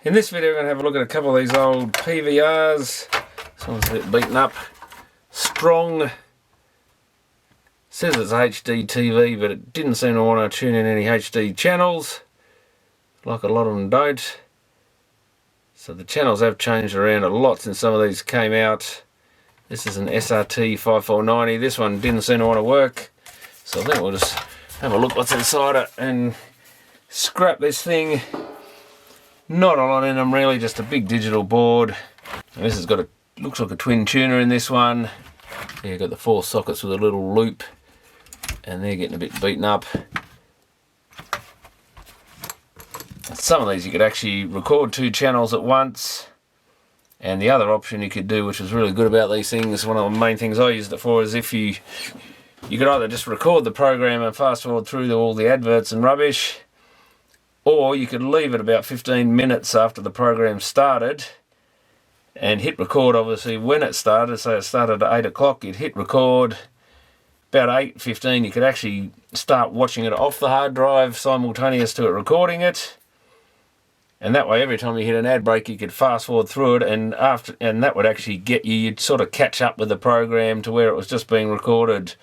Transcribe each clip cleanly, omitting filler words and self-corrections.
In this video, we're going to have a look at a couple of these old PVRs. This one's a bit beaten up. Strong. Says it's HD TV, but it didn't seem to want to tune in any HD channels, like a lot of them don't. So the channels have changed around a lot since some of these came out. This is an SRT 5490. This one didn't seem to want to work. So I think we'll just have a look what's inside it and scrap this thing. Not a lot in them really, just a big digital board. And this has got looks like a twin tuner in this one. Yeah, you've got the 4 sockets with a little loop, and they're getting a bit beaten up. Some of these you could actually record 2 channels at once. And the other option you could do, which was really good about these things, one of the main things I used it for, is if you could either just record the program and fast forward through all the adverts and rubbish, or you could leave it about 15 minutes after the program started and hit record obviously when it started. So it started at 8 o'clock, you'd hit record. About 8:15 you could actually start watching it off the hard drive simultaneous to it recording it. And that way every time you hit an ad break you could fast forward through it, and that would actually get you'd sort of catch up with the program to where it was just being recorded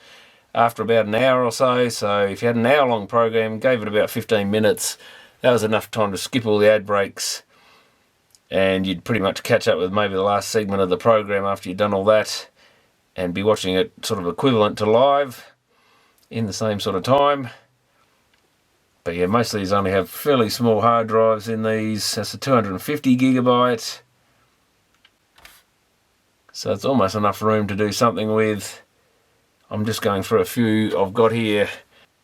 after about an hour or so. So if you had an hour long program, gave it about 15 minutes, that was enough time to skip all the ad breaks, and you'd pretty much catch up with maybe the last segment of the program after you'd done all that, and be watching it sort of equivalent to live in the same sort of time. But yeah, most of these only have fairly small hard drives in these. That's a 250 gigabyte. So it's almost enough room to do something with. I'm just going through a few I've got here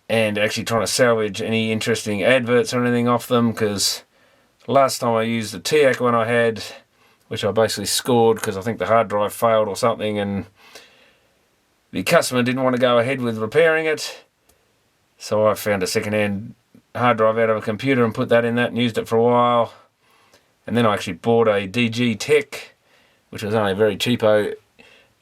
and actually trying to salvage any interesting adverts or anything off them, because last time I used the TIAC one I had, which I basically scored because I think the hard drive failed or something, and the customer didn't want to go ahead with repairing it. So I found a second-hand hard drive out of a computer and put that in that and used it for a while. And then I actually bought a DG Tech, which was only a very cheapo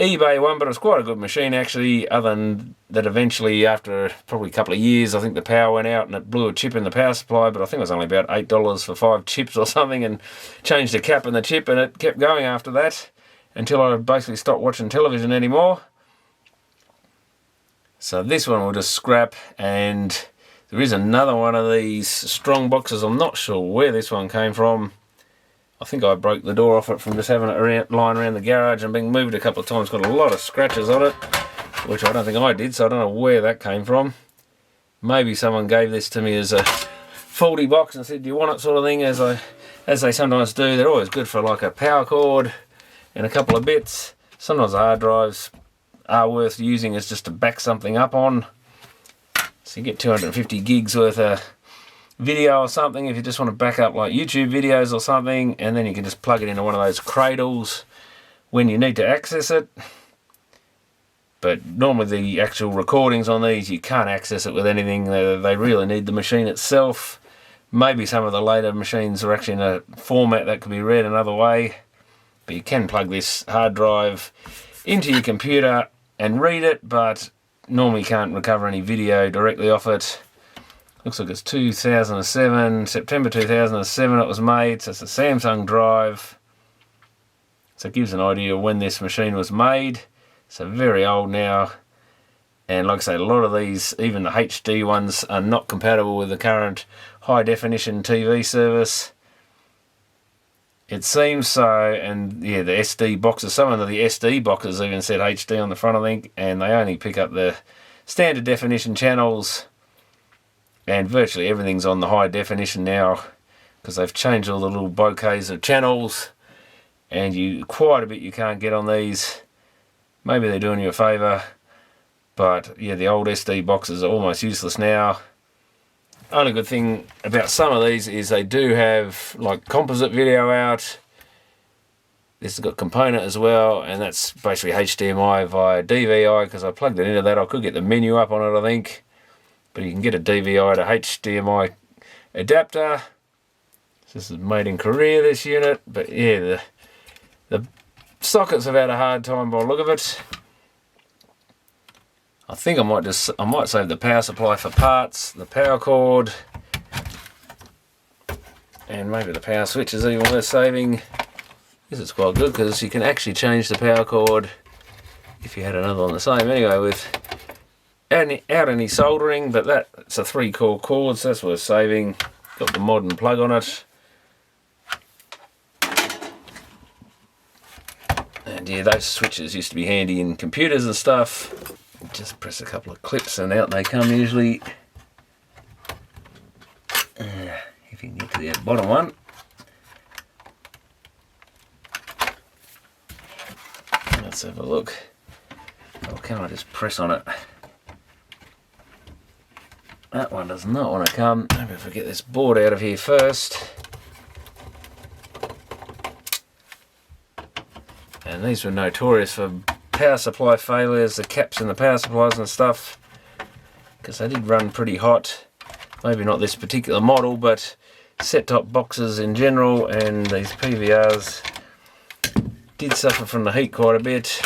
eBay one, but it was quite a good machine actually, other than that eventually after probably a couple of years I think the power went out and it blew a chip in the power supply, but I think it was only about $8 for 5 chips or something, and changed the cap in the chip, and it kept going after that until I basically stopped watching television anymore. So this one we'll just scrap, and there is another one of these strong boxes. I'm not sure where this one came from. I think I broke the door off it from just having it lying around the garage and being moved a couple of times. Got a lot of scratches on it, which I don't think I did, so I don't know where that came from. Maybe someone gave this to me as a faulty box and said, do you want it, sort of thing, as they sometimes do. They're always good for like a power cord and a couple of bits. Sometimes the hard drives are worth using as just to back something up on. So you get 250 gigs worth of video or something if you just want to back up like YouTube videos or something, and then you can just plug it into one of those cradles when you need to access it. But normally the actual recordings on these, you can't access it with anything. They really need the machine itself. Maybe some of the later machines are actually in a format that could be read another way, but you can plug this hard drive into your computer and read it, but normally you can't recover any video directly off it. Looks like it's 2007, September 2007 it was made, so it's a Samsung drive. So it gives an idea of when this machine was made. So very old now. And like I say, a lot of these, even the HD ones, are not compatible with the current high definition TV service. It seems so, and yeah, the SD boxes, some of the SD boxes even said HD on the front I think, and they only pick up the standard definition channels. And virtually everything's on the high definition now, because they've changed all the little bouquets of channels, and quite a bit you can't get on these. Maybe they're doing you a favour, but yeah, the old SD boxes are almost useless now. Only good thing about some of these is they do have like composite video out. This has got component as well, and that's basically HDMI via DVI, because I plugged it into that. I could get the menu up on it I think. But you can get a DVI to HDMI adapter. This is made in Korea, this unit. But yeah, the sockets have had a hard time by the look of it. I think I might save the power supply for parts, the power cord, And maybe the power switch is even worth saving. This is quite good because you can actually change the power cord if you had another one the same. Anyway, without any soldering, but that's a 3-core cord, so that's worth saving. Got the modern plug on it. And yeah, those switches used to be handy in computers and stuff. Just press a couple of clips and out they come usually. If you can get to the bottom one. Let's have a look. Or can I just press on it? That one does not want to come. Maybe if I get this board out of here first. And these were notorious for power supply failures, the caps in the power supplies and stuff, because they did run pretty hot. Maybe not this particular model, but set-top boxes in general, and these PVRs did suffer from the heat quite a bit.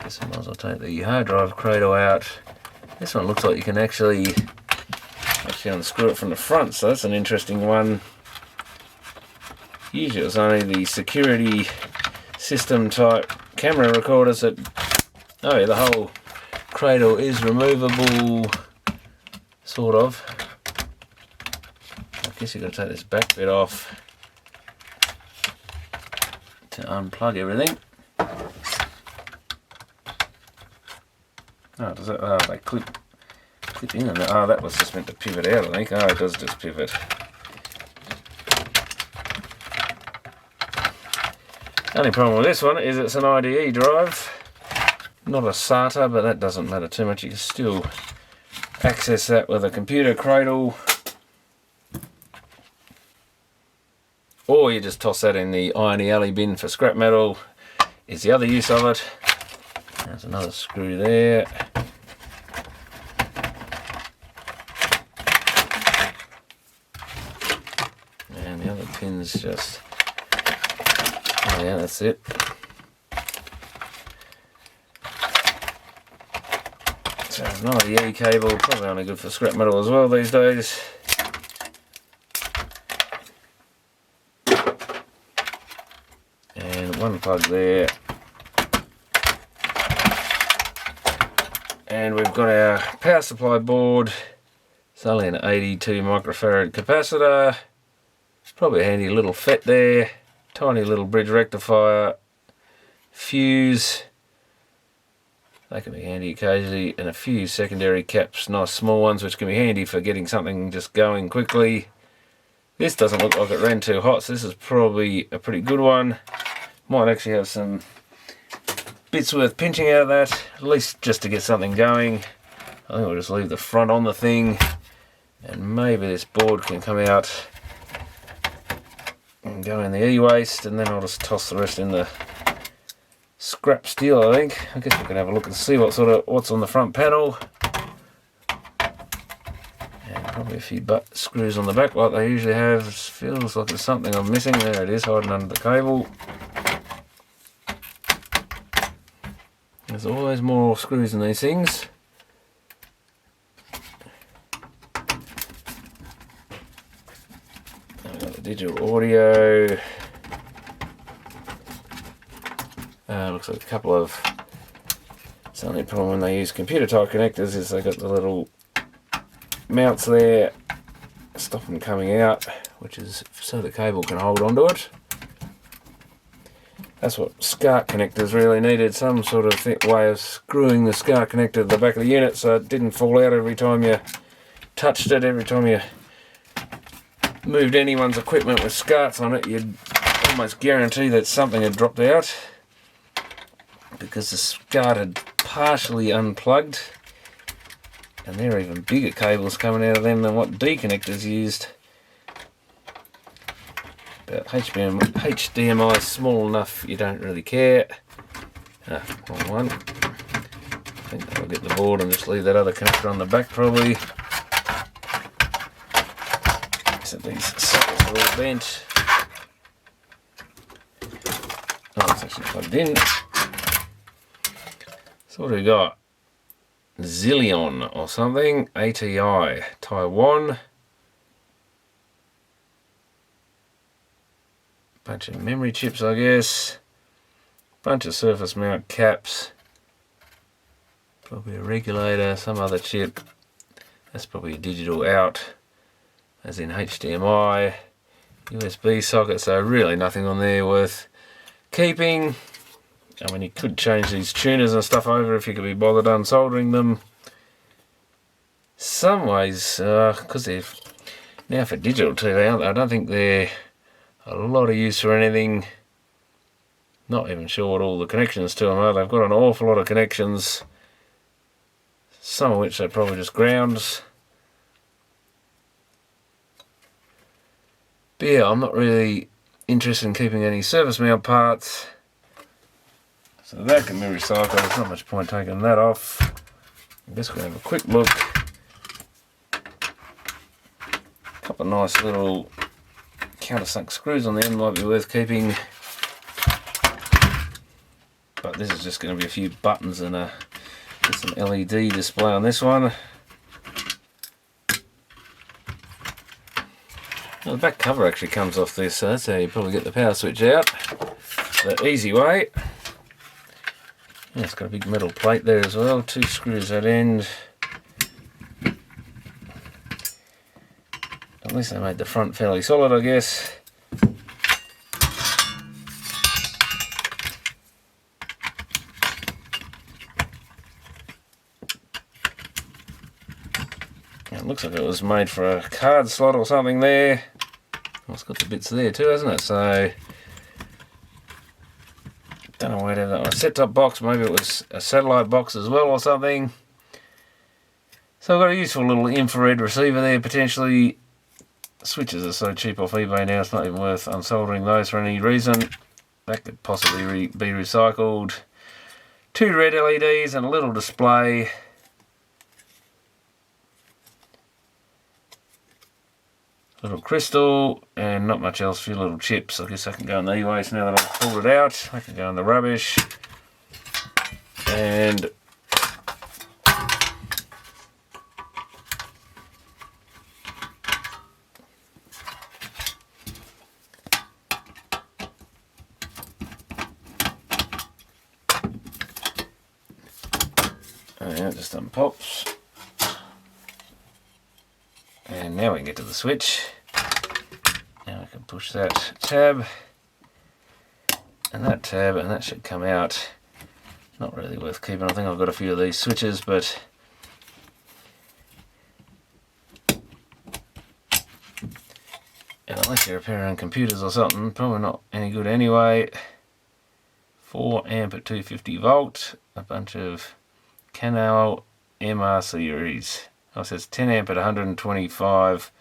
Guess I might as well take the hard drive cradle out. This one looks like you can actually unscrew it from the front, so that's an interesting one. Usually it's only the security system type camera recorders that... Oh yeah, the whole cradle is removable, sort of. I guess you've got to take this back bit off to unplug everything. Oh, does it? Oh, they clip in and oh, that was just meant to pivot out, I think. Oh, it does just pivot. Only problem with this one is it's an IDE drive, not a SATA, but that doesn't matter too much. You can still access that with a computer cradle, or you just toss that in the irony alley bin for scrap metal is the other use of it. There's another screw there. And the other pin's just... Oh yeah, that's it. So an IDE cable, probably only good for scrap metal as well these days. And one plug there. And we've got our power supply board. It's only an 82 microfarad capacitor. Probably a handy little FET there. Tiny little bridge rectifier, fuse, they can be handy occasionally, and a few secondary caps, nice small ones which can be handy for getting something just going quickly. This doesn't look like it ran too hot, so this is probably a pretty good one. Might actually have some bits worth pinching out of that, at least just to get something going. I think we'll just leave the front on the thing, and maybe this board can come out and go in the e-waste, and then I'll just toss the rest in the scrap steel, I think. I guess we can have a look and see what's on the front panel. And probably a few butt screws on the back like they usually have. It feels like there's something I'm missing. There it is, hiding under the cable. There's always more screws in these things. Digital audio. Looks like a couple of... It's the only problem when they use computer type connectors is they got the little mounts there, stop them coming out, which is so the cable can hold onto it. That's what SCART connectors really needed, some sort of way of screwing the SCART connector to the back of the unit so it didn't fall out every time you touched it, every time you moved anyone's equipment with SCARTs on it. You'd almost guarantee that something had dropped out because the SCART had partially unplugged, and there are even bigger cables coming out of them than what D connectors used. But HDMI is small enough you don't really care. Ah, wrong one. I think I'll get the board and just leave that other connector on the back probably. So these sockets are all bent. Oh, it's actually plugged in. So what do we got? Zillion or something, ATI, Taiwan. Bunch of memory chips, I guess. Bunch of surface mount caps. Probably a regulator, some other chip. That's probably a digital out, as in HDMI, USB socket, so really nothing on there worth keeping. I mean, you could change these tuners and stuff over if you could be bothered unsoldering them. Some ways, because they're now for digital TV, aren't they? I don't think they're a lot of use for anything. Not even sure what all the connections to them are. They've got an awful lot of connections, some of which are probably just grounds. But yeah, I'm not really interested in keeping any surface mount parts. So that can be recycled. There's not much point taking that off. I'm just going to have a quick look. A couple of nice little countersunk screws on the end might be worth keeping. But this is just going to be a few buttons and some LED display on this one. Well, the back cover actually comes off this, so that's how you probably get the power switch out the easy way. Yeah, it's got a big metal plate there as well, 2 screws at end. At least they made the front fairly solid, I guess. It looks like it was made for a card slot or something there. Well, it's got the bits there too, hasn't it? So, don't know whether that was a set-top box, maybe it was a satellite box as well or something. So I've got a useful little infrared receiver there potentially. Switches are so cheap off eBay now, it's not even worth unsoldering those for any reason. That could possibly be recycled. 2 red LEDs and a little display. Little crystal and not much else, a few little chips. I guess I can go in the e-waste now that I've pulled it out. I can go in the rubbish. And yeah, just unpops. And now we can get to the switch. Now I can push that tab and that tab, and that should come out. Not really worth keeping. I think I've got a few of these switches, but and unless you're repairing computers or something, probably not any good anyway. 4 amp at 250 volt, a bunch of Canal MR series. Oh, it says 10 amp at 125,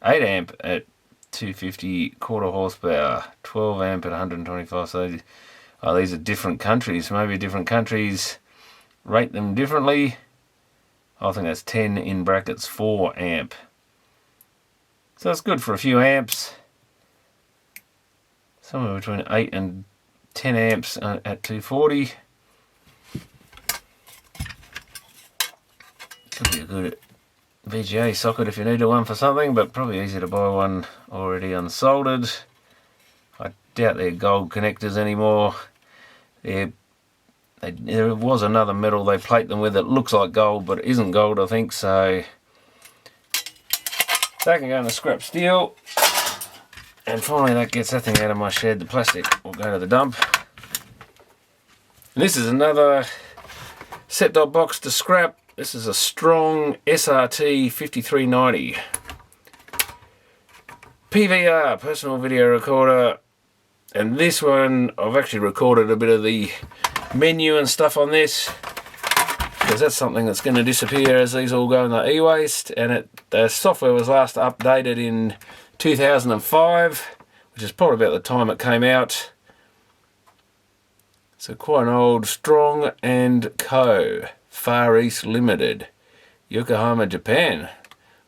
8 amp at 250 quarter horsepower, 12 amp at 125. So these are different countries. Maybe different countries rate them differently. I think that's 10 in brackets 4 amp. So it's good for a few amps. Somewhere between 8 and 10 amps at 240. Could be a good VGA socket if you needed one for something, but probably easy to buy one already unsoldered. I doubt they're gold connectors anymore. There was another metal they plate them with that looks like gold, but it isn't gold, I think, so that can go in the scrap steel. And finally that gets that thing out of my shed. The plastic will go to the dump. And this is another set-top box to scrap. This is a Strong SRT 5390 PVR, personal video recorder, and this one I've actually recorded a bit of the menu and stuff on this, because that's something that's going to disappear as these all go in the e-waste. And the software was last updated in 2005, which is probably about the time it came out. So quite an old Strong & Co. Far East Limited, Yokohama, Japan.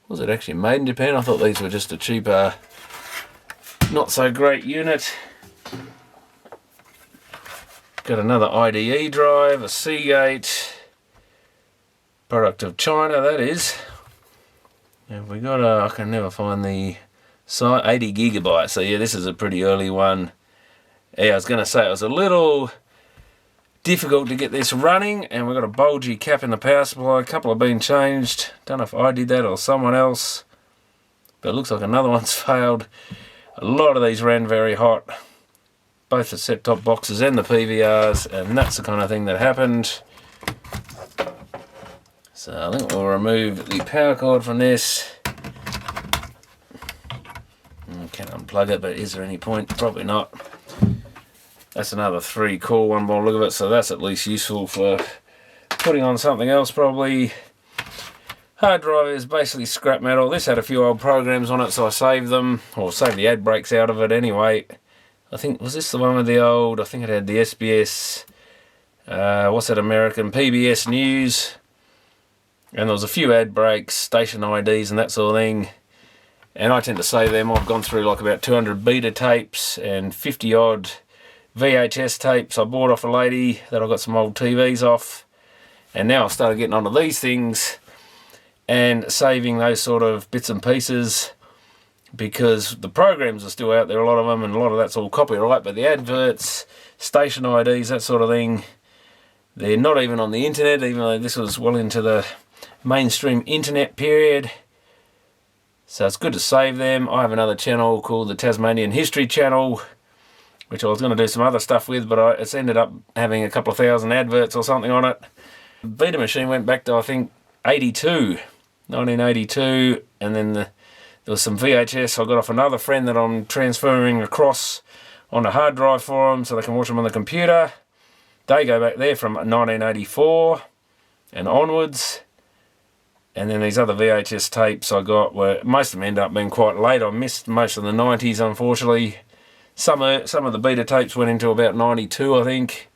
Was it actually made in Japan? I thought these were just a cheaper, not so great unit. Got another IDE drive, a Seagate, Product of China, that is. And we got I can never find the size, 80 gigabytes. So yeah, this is a pretty early one. Yeah, I was going to say it was a little difficult to get this running, and we've got a bulgy cap in the power supply. A couple have been changed. Don't know if I did that or someone else, but it looks like another one's failed. A lot of these ran very hot, both the set-top boxes and the PVRs, and that's the kind of thing that happened. So I think we'll remove the power cord from this. Can't unplug it, but is there any point? Probably not. That's another 3-core one by the look of it, so that's at least useful for putting on something else probably. Hard drive is basically scrap metal. This had a few old programs on it, so I saved them, or saved the ad breaks out of it anyway. I think, was this the one with the old, I think it had the SBS, what's that, American PBS News. And there was a few ad breaks, station IDs and that sort of thing. And I tend to save them. I've gone through like about 200 beta tapes and 50 odd VHS tapes I bought off a lady that I got some old TVs off. And now I've started getting onto these things and saving those sort of bits and pieces, because the programs are still out there, a lot of them, and a lot of that's all copyright, but the adverts, station IDs, that sort of thing, they're not even on the internet, even though this was well into the mainstream internet period. So it's good to save them. I have another channel called the Tasmanian History Channel, which I was going to do some other stuff with, but it's ended up having a couple of thousand adverts or something on it. The Beta machine went back to, I think, 1982, and then there was some VHS I got off another friend that I'm transferring across on a hard drive for them so they can watch them on the computer. They go back there from 1984 and onwards. And then these other VHS tapes I got, were most of them end up being quite late. I missed most of the 90s, unfortunately. Some of the beta tapes went into about 92, I think.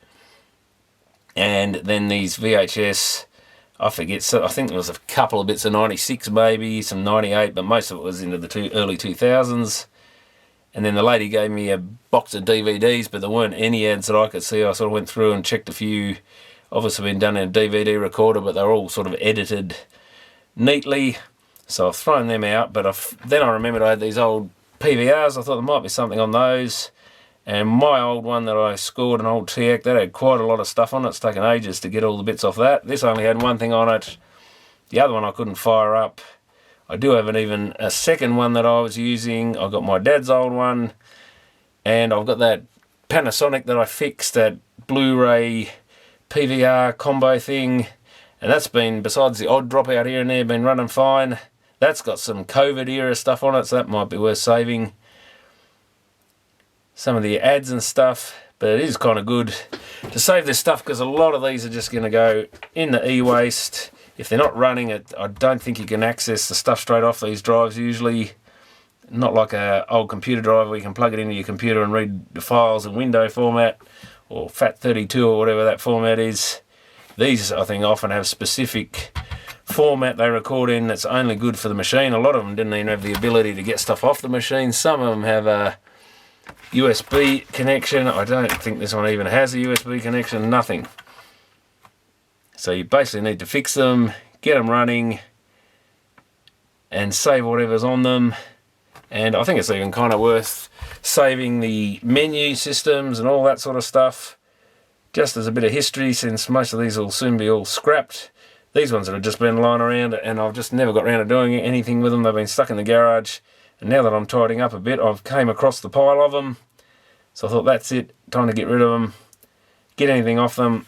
And then these VHS, I forget, so I think there was a couple of bits of 96 maybe, some 98, but most of it was into the early 2000s. And then the lady gave me a box of DVDs, but there weren't any ads that I could see. I sort of went through and checked a few, obviously been done in a DVD recorder, but they're all sort of edited neatly, so I've thrown them out. But then I remembered I had these old PVRs. I thought there might be something on those, and my old one that I scored, an old TX, that had quite a lot of stuff on it. It's taken ages to get all the bits off that. This only had one thing on it. The other one I couldn't fire up. I do have even a second one that I was using. I've got my dad's old one, and I've got that Panasonic that I fixed, that Blu-ray PVR combo thing. And that's been, besides the odd drop out here and there, been running fine. That's got some COVID era stuff on it, so that might be worth saving. Some of the ads and stuff, but it is kind of good to save this stuff, because a lot of these are just going to go in the e-waste. If they're not running it, I don't think you can access the stuff straight off these drives usually. Not like an old computer drive where you can plug it into your computer and read the files in window format, or FAT32 or whatever that format is. These, I think, often have specific format they record in that's only good for the machine. A lot of them didn't even have the ability to get stuff off the machine. Some of them have a USB connection. I don't think this one even has a USB connection, nothing. So you basically need to fix them, get them running, and save whatever's on them. And I think it's even kind of worth saving the menu systems and all that sort of stuff, just as a bit of history, since most of these will soon be all scrapped. These ones that have just been lying around, and I've just never got around to doing anything with them. They've been stuck in the garage, and now that I'm tidying up a bit, I've came across the pile of them. So I thought, that's it, time to get rid of them, get anything off them.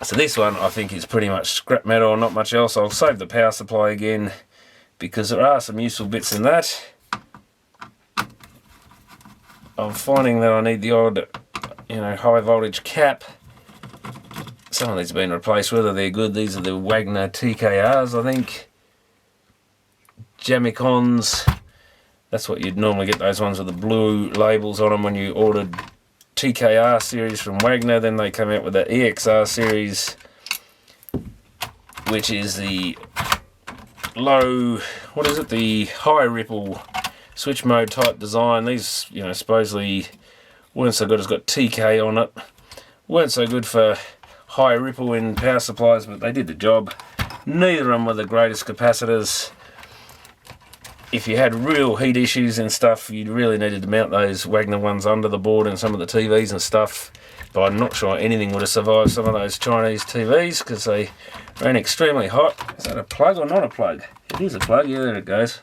So this one I think is pretty much scrap metal, not much else. I'll save the power supply again, because there are some useful bits in that. I'm finding that I need the odd, high voltage cap. Some of these have been replaced, whether they're good. These are the Wagner TKRs, I think. Jamicons. That's what you'd normally get, those ones with the blue labels on them when you ordered TKR series from Wagner. Then they come out with the EXR series, which is the low, the high ripple switch mode type design. These, supposedly weren't so good. It's got TK on it. Weren't so good for high ripple in power supplies, but they did the job. Neither of them were the greatest capacitors. If you had real heat issues and stuff, you really needed to mount those Wagner ones under the board and some of the TVs and stuff. But I'm not sure anything would have survived some of those Chinese TVs because they ran extremely hot. Is that a plug or not a plug? It is a plug, yeah, there it goes.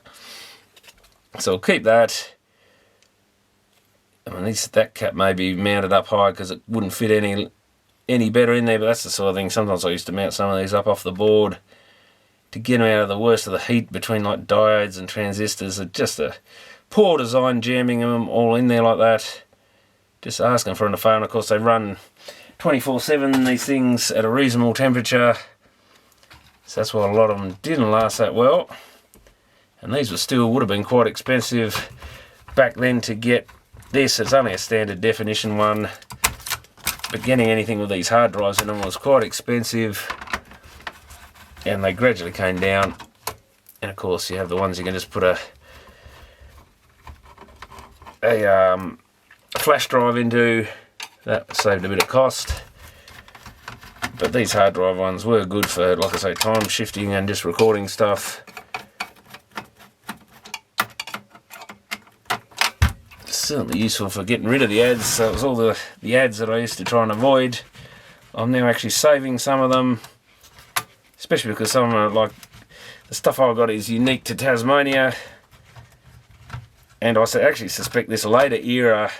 So I'll keep that. I mean, that cap may be mounted up high because it wouldn't fit any better in there, but that's the sort of thing. Sometimes I used to mount some of these up off the board to get them out of the worst of the heat between like diodes and transistors. It's just a poor design, jamming them all in there like that. Just asking for an affair, and of course they run 24/7, these things, at a reasonable temperature. So that's why a lot of them didn't last that well. And these would have been quite expensive back then to get this. It's only a standard definition one, but getting anything with these hard drives in them was quite expensive, and they gradually came down. And of course you have the ones you can just put a flash drive into. That saved a bit of cost, but these hard drive ones were good for, like I say, time shifting and just recording stuff. Certainly useful for getting rid of the ads. So it was all the ads that I used to try and avoid. I'm now actually saving some of them, especially because some of them are like, the stuff I've got is unique to Tasmania, and I actually suspect this later era,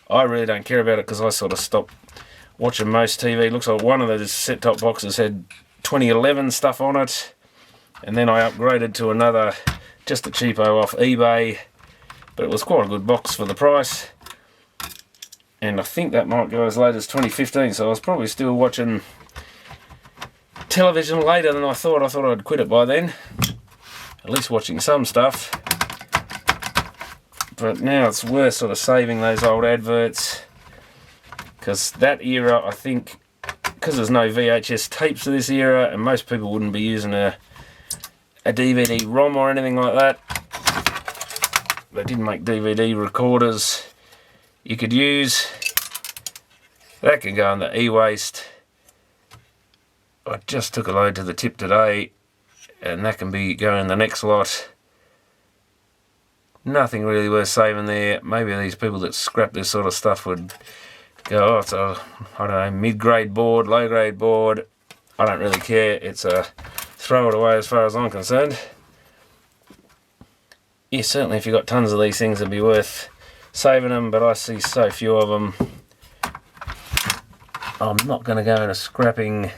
I really don't care about it because I sort of stopped watching most TV. Looks like one of those set-top boxes had 2011 stuff on it, and then I upgraded to another, just a cheapo off eBay. But it was quite a good box for the price, and I think that might go as late as 2015, so I was probably still watching television later than I thought. I thought I'd quit it by then, at least watching some stuff. But now it's worth sort of saving those old adverts, because that era, I think, because there's no VHS tapes of this era, and most people wouldn't be using a DVD-ROM or anything like that. They didn't make DVD recorders you could use. That can go in the e-waste. I just took a load to the tip today, and that can go in the next lot. Nothing really worth saving there. Maybe these people that scrap this sort of stuff would go, oh, it's a, I don't know, mid-grade board, low-grade board. I don't really care. It's a throw it away as far as I'm concerned. Yeah, certainly if you've got tons of these things, it'd be worth saving them, but I see so few of them. I'm not going to go into scrapping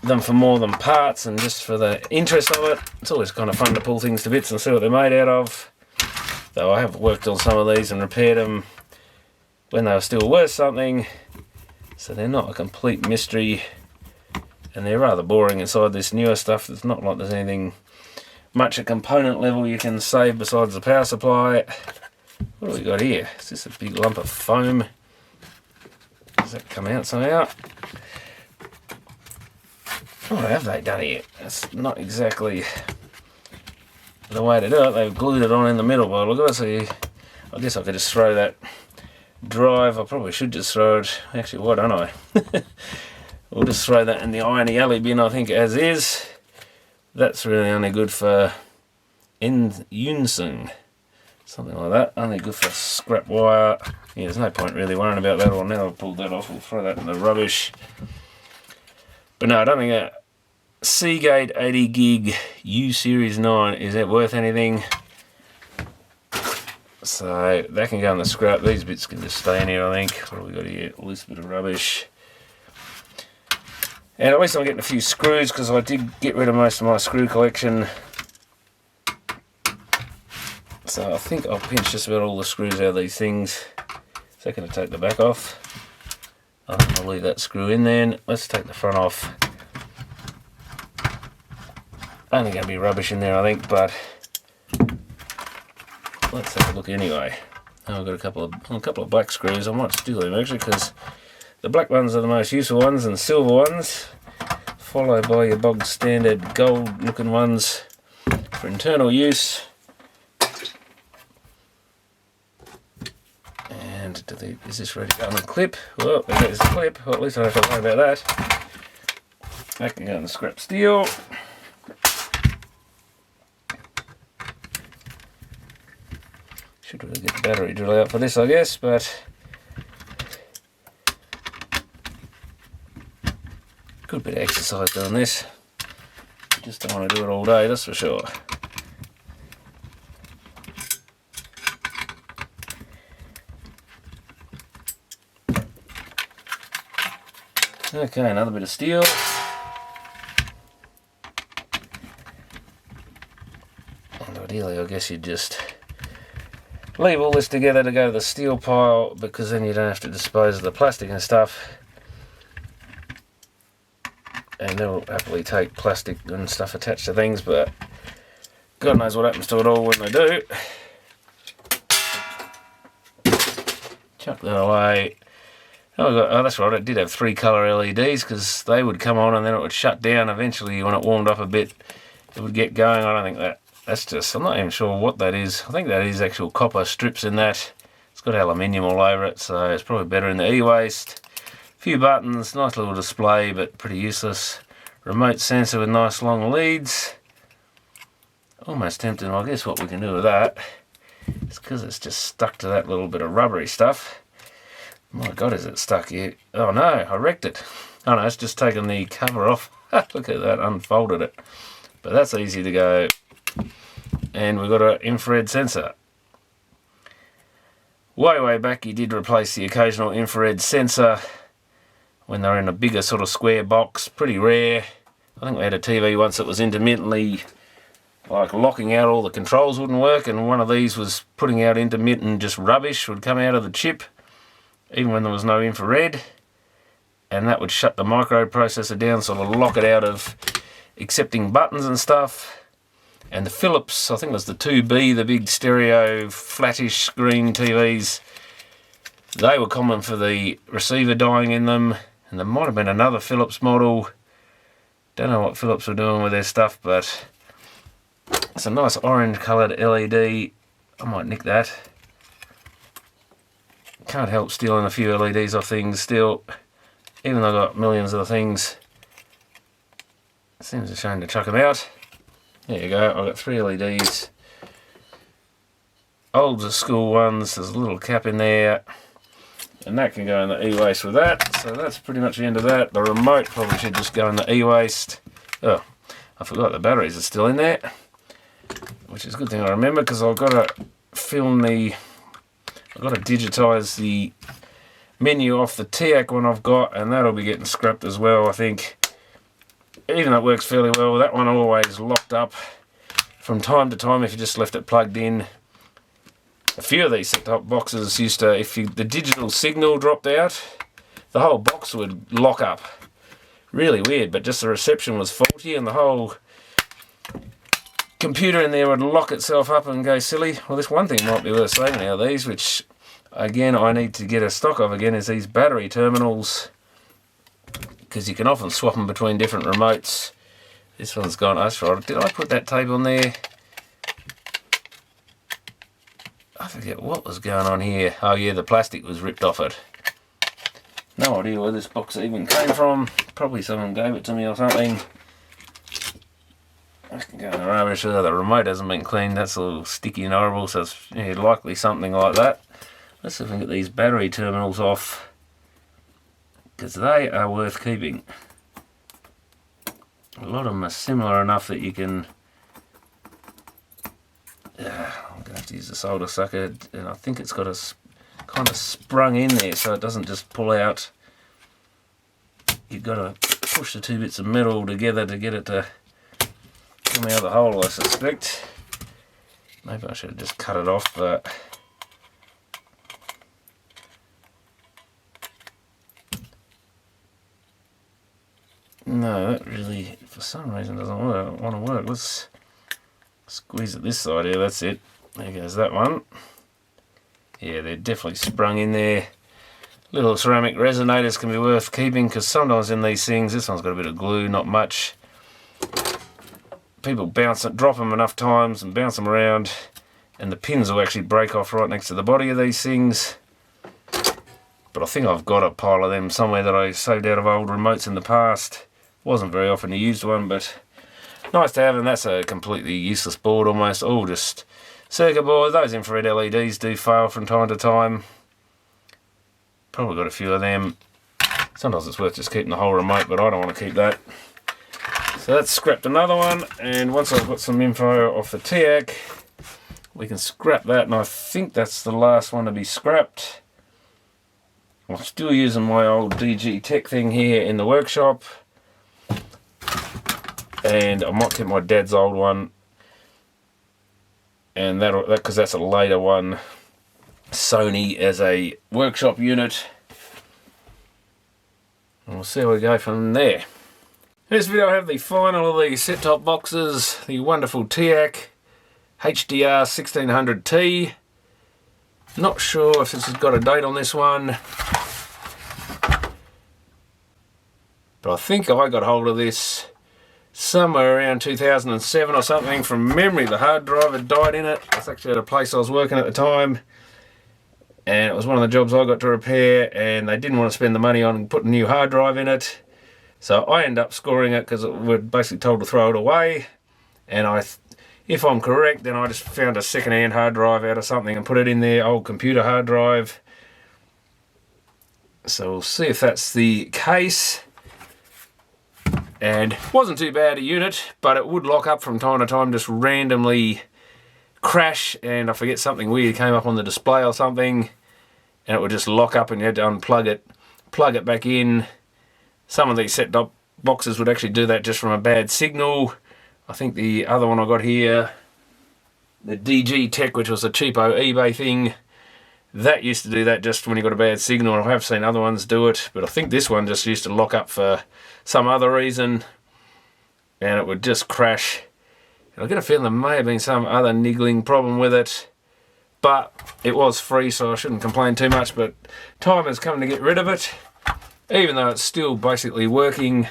them for more than parts and just for the interest of it. It's always kind of fun to pull things to bits and see what they're made out of. Though I have worked on some of these and repaired them when they were still worth something, so they're not a complete mystery, and they're rather boring inside this newer stuff. It's not like there's anything much at component level you can save besides the power supply. What do we got here? Is this a big lump of foam? Does that come out somehow? What have they done here? That's not exactly the way to do it. They've glued it on in the middle by look at it. So I guess I could just throw that drive. I probably should just throw it. Actually, why don't I? We'll just throw that in the irony alley bin, I think, as is. That's really only good for Yunsung, something like that. Only good for scrap wire. Yeah, there's no point really worrying about that. Or now I've pulled that off, we'll throw that in the rubbish. But no, I don't think a Seagate 80 gig U Series 9 is that worth anything. So that can go in the scrap. These bits can just stay in here, I think. What have we got here? A loose bit of rubbish. And at least I'm getting a few screws, because I did get rid of most of my screw collection. So I think I'll pinch just about all the screws out of these things. Second to take the back off. I'll leave that screw in then. Let's take the front off. Only going to be rubbish in there, I think, but let's have a look anyway. I've got a couple of black screws. I might steal them actually, because the black ones are the most useful ones, and silver ones, followed by your bog standard gold looking ones for internal use. And And is this ready to go on the clip? Well, there's the clip. Well, at least I don't have to worry about that. That can go in the scrap steel. Should really get the battery drill out for this, I guess, but good bit of exercise doing this. Just don't want to do it all day, that's for sure. Okay, another bit of steel. And ideally, I guess you'd just leave all this together to go to the steel pile, because then you don't have to dispose of the plastic and stuff. And they'll happily take plastic and stuff attached to things, but God knows what happens to it all when they do. Chuck that away. Oh, that's right, it did have 3 colour LEDs, because they would come on and then it would shut down eventually. When it warmed up a bit, it would get going. I don't think that's just, I'm not even sure what that is. I think that is actual copper strips in that. It's got aluminium all over it, so it's probably better in the e-waste. Few buttons, nice little display, but pretty useless. Remote sensor with nice long leads. Almost tempting. I guess what we can do with that is, because it's just stuck to that little bit of rubbery stuff. My God, is it stuck here? Oh no, I wrecked it. Oh no, it's just taken the cover off. Look at that, unfolded it. But that's easy to go. And we've got an infrared sensor. Way back, you did replace the occasional infrared sensor when they're in a bigger sort of square box. Pretty rare. I think we had a TV once that was intermittently, like, locking out, all the controls wouldn't work, and one of these was putting out intermittent just rubbish would come out of the chip, even when there was no infrared, and that would shut the microprocessor down, sort of lock it out of accepting buttons and stuff. And the Philips, I think it was the 2B, the big stereo flattish screen TVs, they were common for the receiver dying in them. And there might have been another Philips model. Don't know what Philips were doing with their stuff, but it's a nice orange coloured LED. I might nick that. Can't help stealing a few LEDs off things still, even though I've got millions of the things. It seems a shame to chuck them out. There you go, I've got 3 LEDs. Old school ones, there's a little cap in there. And that can go in the e-waste with that. So that's pretty much the end of that. The remote probably should just go in the e-waste. Oh, I forgot the batteries are still in there, which is a good thing I remember, because I've got to I've got to digitise the menu off the TIAC one I've got, and that'll be getting scrapped as well, I think. Even though it works fairly well, that one always locked up from time to time if you just left it plugged in. A few of these set-top boxes used to, if the digital signal dropped out, the whole box would lock up. Really weird, but just the reception was faulty and the whole computer in there would lock itself up and go silly. Well, this one thing might be worth saving out of these, which again I need to get a stock of again, is these battery terminals, because you can often swap them between different remotes. This one's gone, that's right, did I put that tape on there? I forget what was going on here. Oh yeah, the plastic was ripped off it. No idea where this box even came from. Probably someone gave it to me or something. I can go in the rubbish. The remote hasn't been cleaned. That's a little sticky and horrible, so it's likely something like that. Let's see if we can get these battery terminals off, because they are worth keeping. A lot of them are similar enough that you can... I'm going to have to use the solder sucker, and I think it's got a kind of sprung in there so it doesn't just pull out. You've got to push the 2 bits of metal together to get it to come out of the hole, I suspect. Maybe I should have just cut it off, but... no, that really, for some reason, doesn't want to work. Let's squeeze it this side here, that's it. There goes that one. Yeah, they're definitely sprung in there. Little ceramic resonators can be worth keeping, because sometimes in these things, this one's got a bit of glue, not much. People drop them enough times and bounce them around, and the pins will actually break off right next to the body of these things. but I think I've got a pile of them somewhere that I saved out of old remotes in the past. Wasn't very often a used one, but nice to have, and that's a completely useless board almost, all just circuit boards. Those infrared LEDs do fail from time to time. Probably got a few of them. Sometimes it's worth just keeping the whole remote, but I don't want to keep that. So that's scrapped another one, and once I've got some info off the TIAC, we can scrap that, and I think that's the last one to be scrapped. I'm still using my old DG Tech thing here in the workshop, and I might keep my dad's old one, and that because that's a later one, Sony as a workshop unit, and we'll see how we go from there. In this video I have the final of the set-top boxes, the wonderful TIAC HDR 1600T. Not sure if this has got a date on this one, but I think I got hold of this somewhere around 2007 or something. From memory, the hard drive had died in it. It's actually at a place I was working at the time, and it was one of the jobs I got to repair, and they didn't want to spend the money on putting a new hard drive in it. So I ended up scoring it because we're basically told to throw it away. And if I'm correct, then I just found a second-hand hard drive out of something and put it in their old computer hard drive. So we'll see if that's the case. And wasn't too bad a unit, but it would lock up from time to time, just randomly crash, and I forget something weird came up on the display or something, and it would just lock up and you had to unplug it, plug it back in. Some of these set-top boxes would actually do that just from a bad signal. I think the other one I got here, the DG Tech, which was a cheapo eBay thing, that used to do that just when you got a bad signal, and I have seen other ones do it, but I think this one just used to lock up for some other reason, and it would just crash. And I get a feeling there may have been some other niggling problem with it, but it was free, so I shouldn't complain too much. But time has come to get rid of it, even though it's still basically working.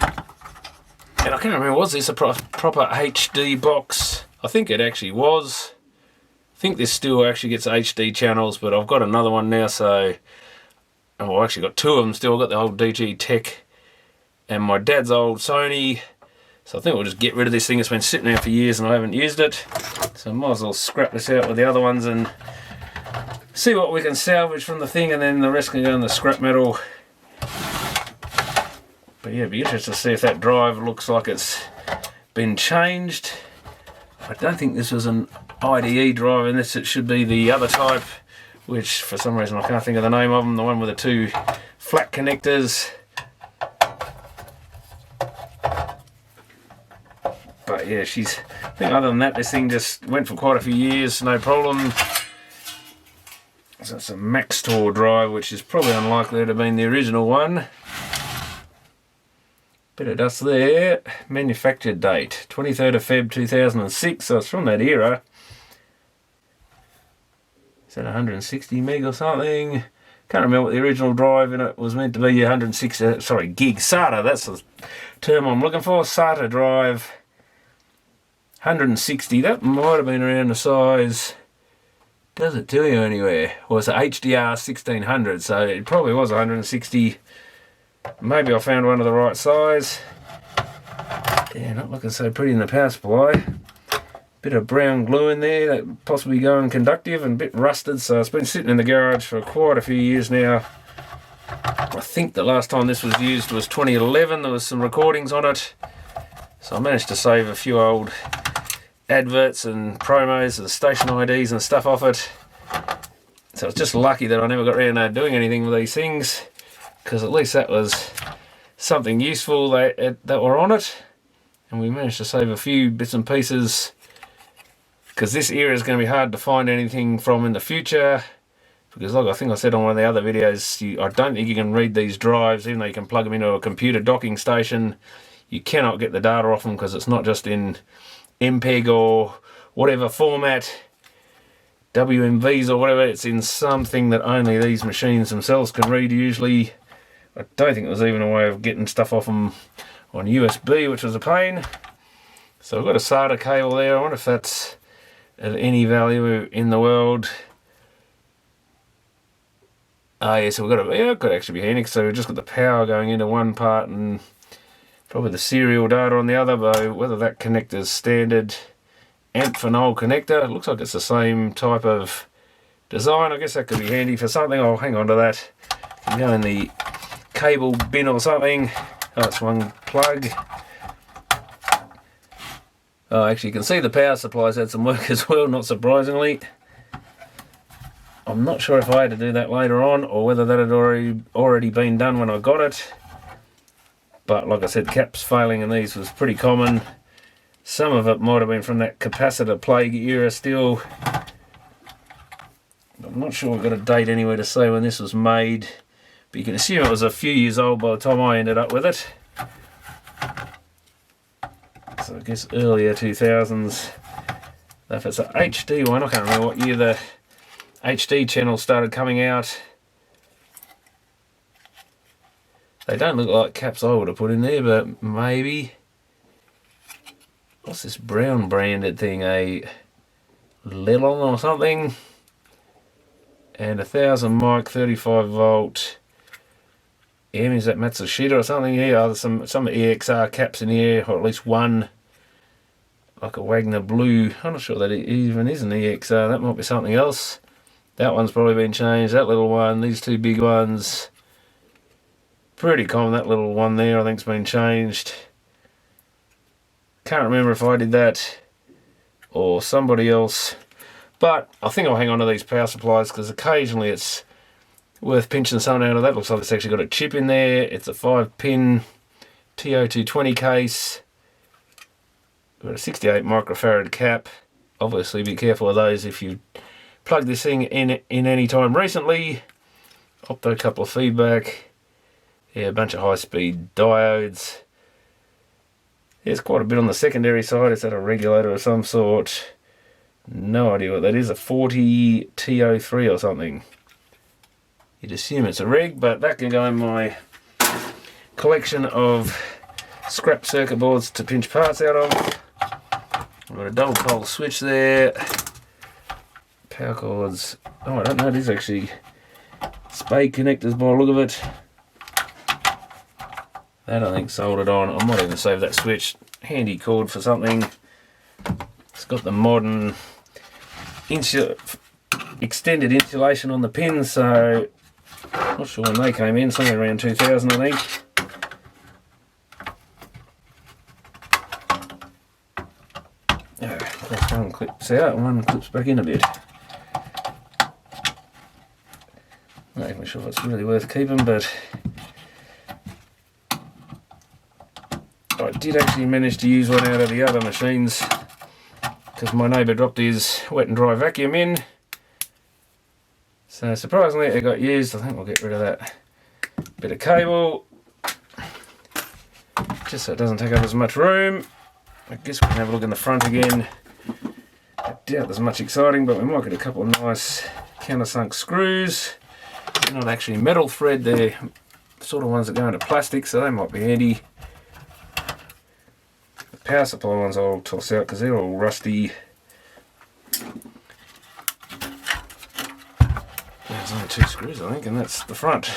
And I can't remember, was this a proper HD box? I think it actually was. I think this still actually gets HD channels, but I've got another one now, so I've actually got two of them still. I've got the old DG Tech and my dad's old Sony. So I think we'll just get rid of this thing. It's been sitting there for years and I haven't used it. So I might as well scrap this out with the other ones and see what we can salvage from the thing, and then the rest can go in the scrap metal. But yeah, it'd be interesting to see if that drive looks like it's been changed. I don't think this was an IDE drive, unless it should be the other type, which for some reason I can't think of the name of them, the one with the two flat connectors. But yeah, I think other than that, this thing just went for quite a few years, no problem. So it's a Maxtor drive, which is probably unlikely to have been the original one. Bit of dust there. Manufactured date, 23rd of Feb 2006, so it's from that era. Is that 160 meg or something? Can't remember what the original drive in it was meant to be. 160, sorry, gig SATA, that's the term I'm looking for. SATA drive, 160, that might have been around the size. Does it tell you anywhere? Well, it's a HDR 1600, so it probably was 160. Maybe I found one of the right size. Yeah, not looking so pretty in the power supply. Bit of brown glue in there, that possibly going conductive, and a bit rusted, so it's been sitting in the garage for quite a few years now. I think the last time this was used was 2011. There was some recordings on it, so I managed to save a few old adverts and promos, the station IDs and stuff off it. So it's just lucky that I never got around to doing anything with these things, because at least that was something useful that were on it, and we managed to save a few bits and pieces, because this era is going to be hard to find anything from in the future, because like I think I said on one of the other videos, I don't think you can read these drives. Even though you can plug them into a computer docking station, you cannot get the data off them, because it's not just in MPEG or whatever format, WMVs or whatever, it's in something that only these machines themselves can read usually. I don't think there's even a way of getting stuff off them on USB, which was a pain. So I've got a SATA cable there. I wonder if that's of any value in the world. Oh yeah, so we've got yeah, it could actually be handy, so we've just got the power going into one part and probably the serial data on the other, but whether that connector's standard amp for null connector, it looks like it's the same type of design. I guess that could be handy for something. I'll hang on to that. Can go in the cable bin or something. Oh, it's one plug. Oh, actually you can see the power supply's had some work as well, not surprisingly. I'm not sure if I had to do that later on or whether that had already been done when I got it. But like I said, caps failing in these was pretty common. Some of it might have been from that capacitor plague era still. I'm not sure I've got a date anywhere to say when this was made, but you can assume it was a few years old by the time I ended up with it. So I guess earlier 2000s. If it's a HD one, I can't remember what year the HD channel started coming out. They don't look like caps I would have put in there, but maybe. What's this brown branded thing? A Lelon or something? And 1000 mic, 35 volt. M, is that Matsushita or something? Yeah, there's some EXR caps in here, or at least one. Like a Wagner Blue. I'm not sure that it even is an EXR. That might be something else. That one's probably been changed. That little one, these two big ones. Pretty common, that little one there I think's been changed. Can't remember if I did that or somebody else. But I think I'll hang on to these power supplies because occasionally it's worth pinching something out of that. Looks like it's actually got a chip in there. It's a 5-pin TO220 case. We've got a 68 microfarad cap. Obviously be careful of those if you plug this thing in any time recently. Optocoupler feedback. Yeah, a bunch of high-speed diodes. There's quite a bit on the secondary side. Is that a regulator of some sort? No idea what that is. A 40 TO3 or something. You'd assume it's a reg, but that can go in my collection of scrap circuit boards to pinch parts out of. I've got a double pole switch there. Power cords. Oh, I don't know. These actually spade connectors by the look of it. That I think soldered on. I might even save that switch. Handy cord for something. It's got the modern extended insulation on the pins, so not sure when they came in, somewhere around 2000 I think. One clips out and one clips back in a bit. Not even sure if it's really worth keeping, but I did actually manage to use one out of the other machines because my neighbour dropped his wet and dry vacuum in. So surprisingly it got used. I think we'll get rid of that bit of cable just so it doesn't take up as much room. I guess we can have a look in the front again. I doubt there's much exciting, but we might get a couple of nice countersunk screws. They're not actually metal thread, they're sort of ones that go into plastic, so they might be handy. The power supply ones I'll toss out because they're all rusty. There's only 2 screws I think, and that's the front.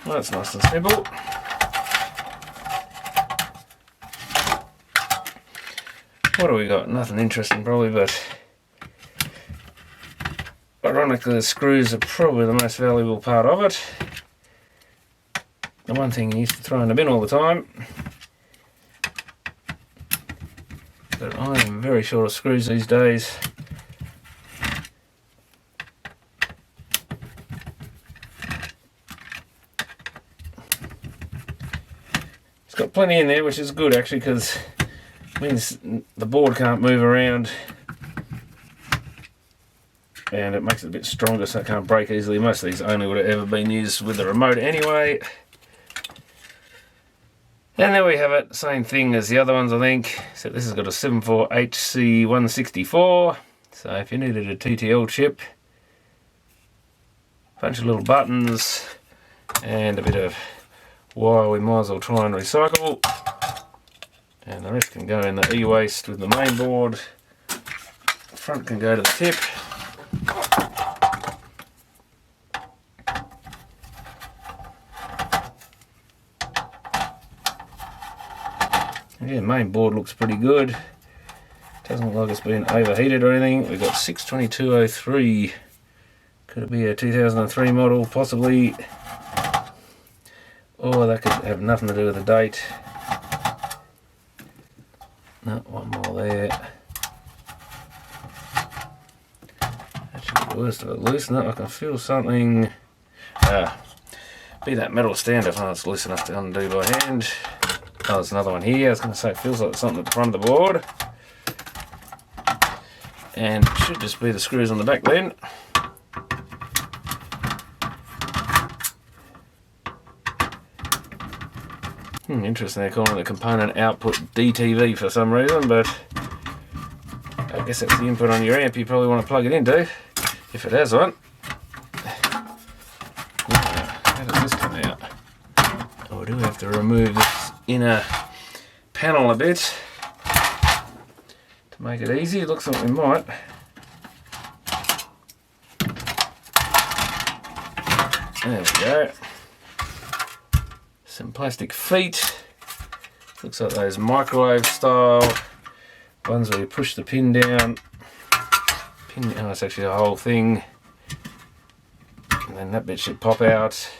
Well, that's nice and simple. What do we got? Nothing interesting probably, but ironically the screws are probably the most valuable part of it. The one thing you used to throw in the bin all the time. But I am very short of screws these days. It's got plenty in there, which is good actually, because it means the board can't move around and it makes it a bit stronger so it can't break easily. Most of these only would have ever been used with the remote anyway. And there we have it, same thing as the other ones I think. So this has got a 74HC164, so if you needed a TTL chip, a bunch of little buttons and a bit of wire we might as well try and recycle. And the rest can go in the e-waste with the main board. The front can go to the tip. yeah, main board looks pretty good. Doesn't look like it's been overheated or anything. We've got 62203. Could it be a 2003 model, possibly? Or that could have nothing to do with the date. No, one more there. That should be the worst of it. Loosen up, I can feel something. Be that metal stand if it's loose enough to undo by hand. Oh, there's another one here. I was going to say it feels like something at the front of the board. And it should just be the screws on the back then. Interesting, they're calling it the component output DTV for some reason, but I guess that's the input on your amp you probably want to plug it into, if it has one. How does this come out? Oh, we do have to remove this inner panel a bit to make it easy. It looks like we might. There we go. Some plastic feet. Looks like those microwave style ones where you push the pin down. Oh, it's actually the whole thing. And then that bit should pop out.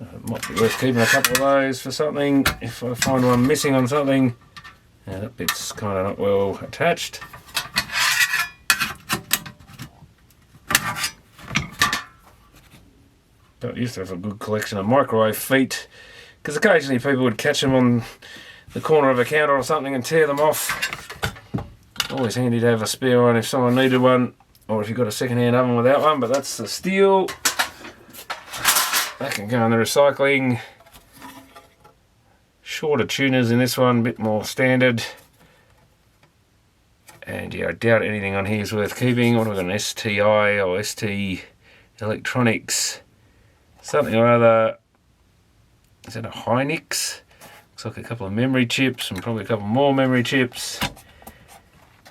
It might be worth keeping a couple of those for something. If I find one missing on something. Yeah, that bit's kind of not well attached. But I used to have a good collection of microwave feet, because occasionally people would catch them on the corner of a counter or something and tear them off. Always handy to have a spare one if someone needed one, or if you've got a second-hand oven without one. But that's the steel. That can go in the recycling. Shorter tuners in this one, a bit more standard. And yeah, I doubt anything on here is worth keeping. What have we got, an STI or ST Electronics? Something or other. Is that a Hynix? Looks like a couple of memory chips and probably a couple more memory chips.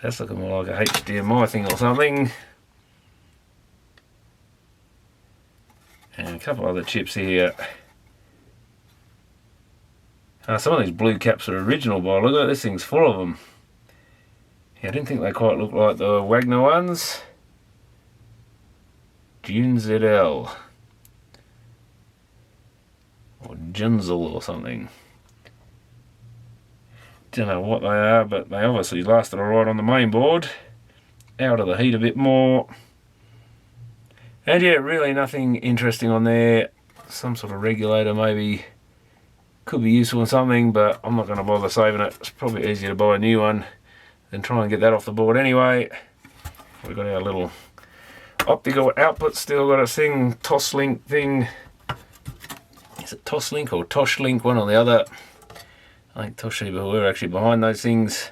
That's looking more like a HDMI thing or something. And a couple other chips here. Some of these blue caps are original, but look at this thing's full of them. Yeah, I didn't think they quite looked like the Wagner ones. June ZL. Or Junzel or something. Don't know what they are, but they obviously lasted alright on the main board. Out of the heat a bit more. And yeah, really nothing interesting on there. Some sort of regulator maybe. Could be useful in something, but I'm not going to bother saving it. It's probably easier to buy a new one than try and get that off the board anyway. We've got our little optical output, still got a thing, Toslink thing. Is it Toslink or Toshlink, one or the other? I think Toshiba were actually behind those things.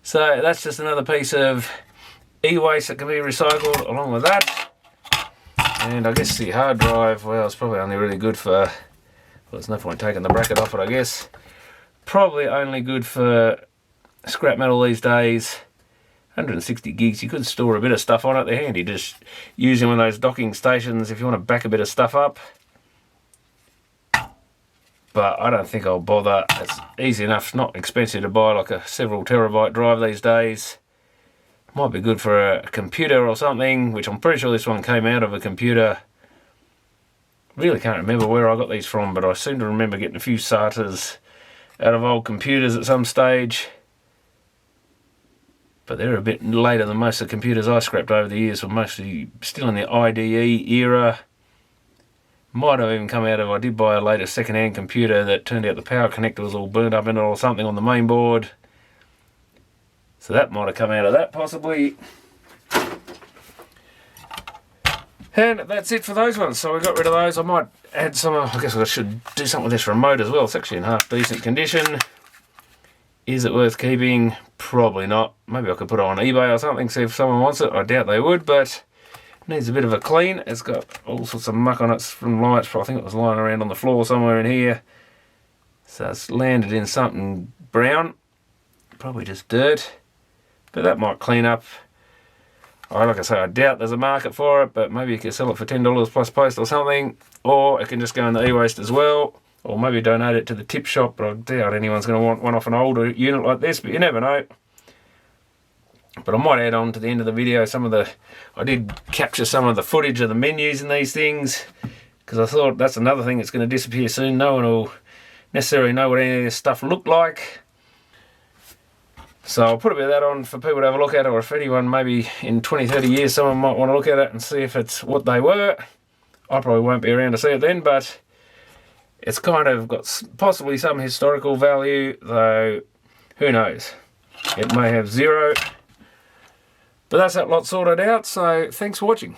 So that's just another piece of e-waste that can be recycled along with that. And I guess the hard drive, well, it's probably only really good for, well, there's no point taking the bracket off it, I guess. Probably only good for scrap metal these days. 160 gigs, you could store a bit of stuff on it. They're handy, just using one of those docking stations if you want to back a bit of stuff up. But I don't think I'll bother. It's easy enough, not expensive to buy like a several terabyte drive these days. Might be good for a computer or something, which I'm pretty sure this one came out of a computer. Really can't remember where I got these from, but I seem to remember getting a few SATAs out of old computers at some stage. But they're a bit later than most of the computers I scrapped over the years, were mostly still in the IDE era. Might have even come out of, I did buy a later second-hand computer that turned out the power connector was all burnt up in it or something on the main board. So that might have come out of that possibly. And that's it for those ones. So we got rid of those. I might add some, I guess I should do something with this remote as well. It's actually in half decent condition. Is it worth keeping? Probably not. Maybe I could put it on eBay or something, see if someone wants it. I doubt they would, but it needs a bit of a clean. It's got all sorts of muck on it from lights. I think it was lying around on the floor somewhere in here. So it's landed in something brown. Probably just dirt. But that might clean up. Like I say, I doubt there's a market for it, but maybe you can sell it for $10 plus post or something. Or it can just go in the e-waste as well. or maybe donate it to the tip shop, but I doubt anyone's going to want one off an older unit like this, but you never know. But I might add on to the end of the video I did capture some of the footage of the menus in these things, because I thought that's another thing that's going to disappear soon. No one will necessarily know what any of this stuff looked like. So I'll put a bit of that on for people to have a look at, or if anyone maybe in 20, 30 years someone might want to look at it and see if it's what they were. I probably won't be around to see it then, but it's kind of got possibly some historical value, though who knows. It may have zero. But that's that lot sorted out, so thanks for watching.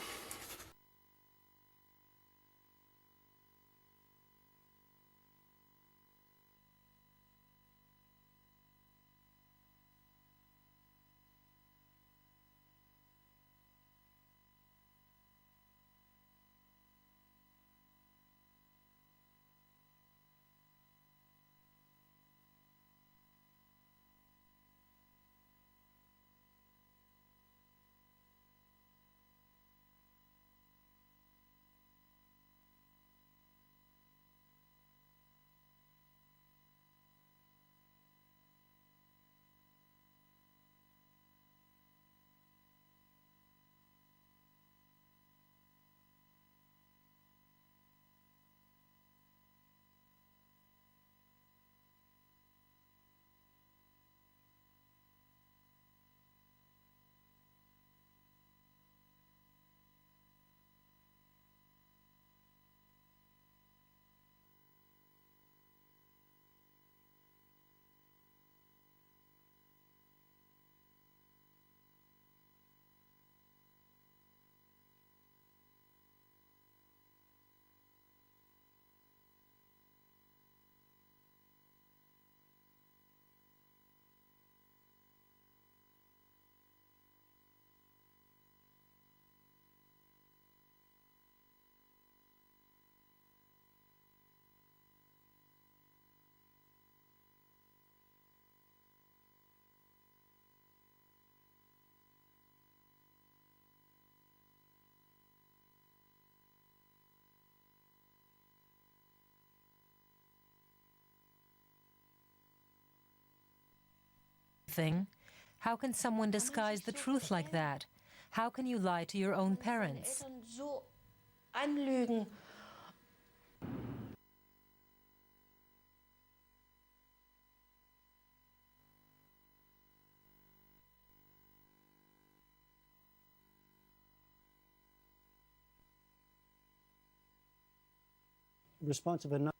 Thing. How can someone disguise the truth like that? How can you lie to your own parents? So anlügen. Responsive enough.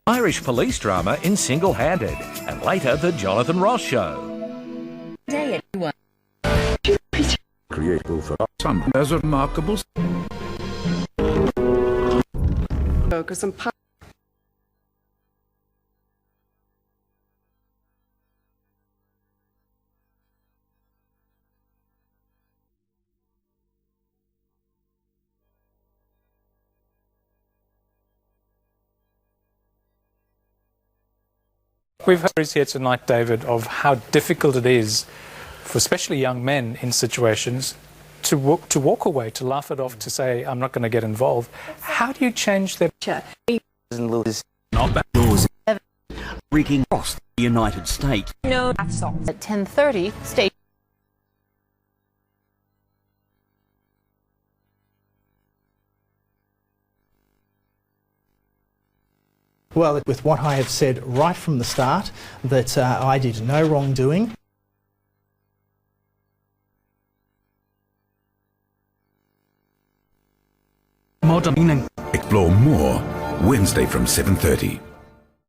Irish police drama in Single-Handed, and later The Jonathan Ross Show. Day everyone. Creative for some as remarkable. Focus on We've heard here tonight, David, of how difficult it is for especially young men in situations to walk away, to laugh it off, to say, I'm not going to get involved. How do you change their... Not back doors. Wreaking across the United States. no assault. At 10:30, state. Well, with what I have said right from the start, that I did no wrongdoing. Modern. Explore more Wednesday from 7:30.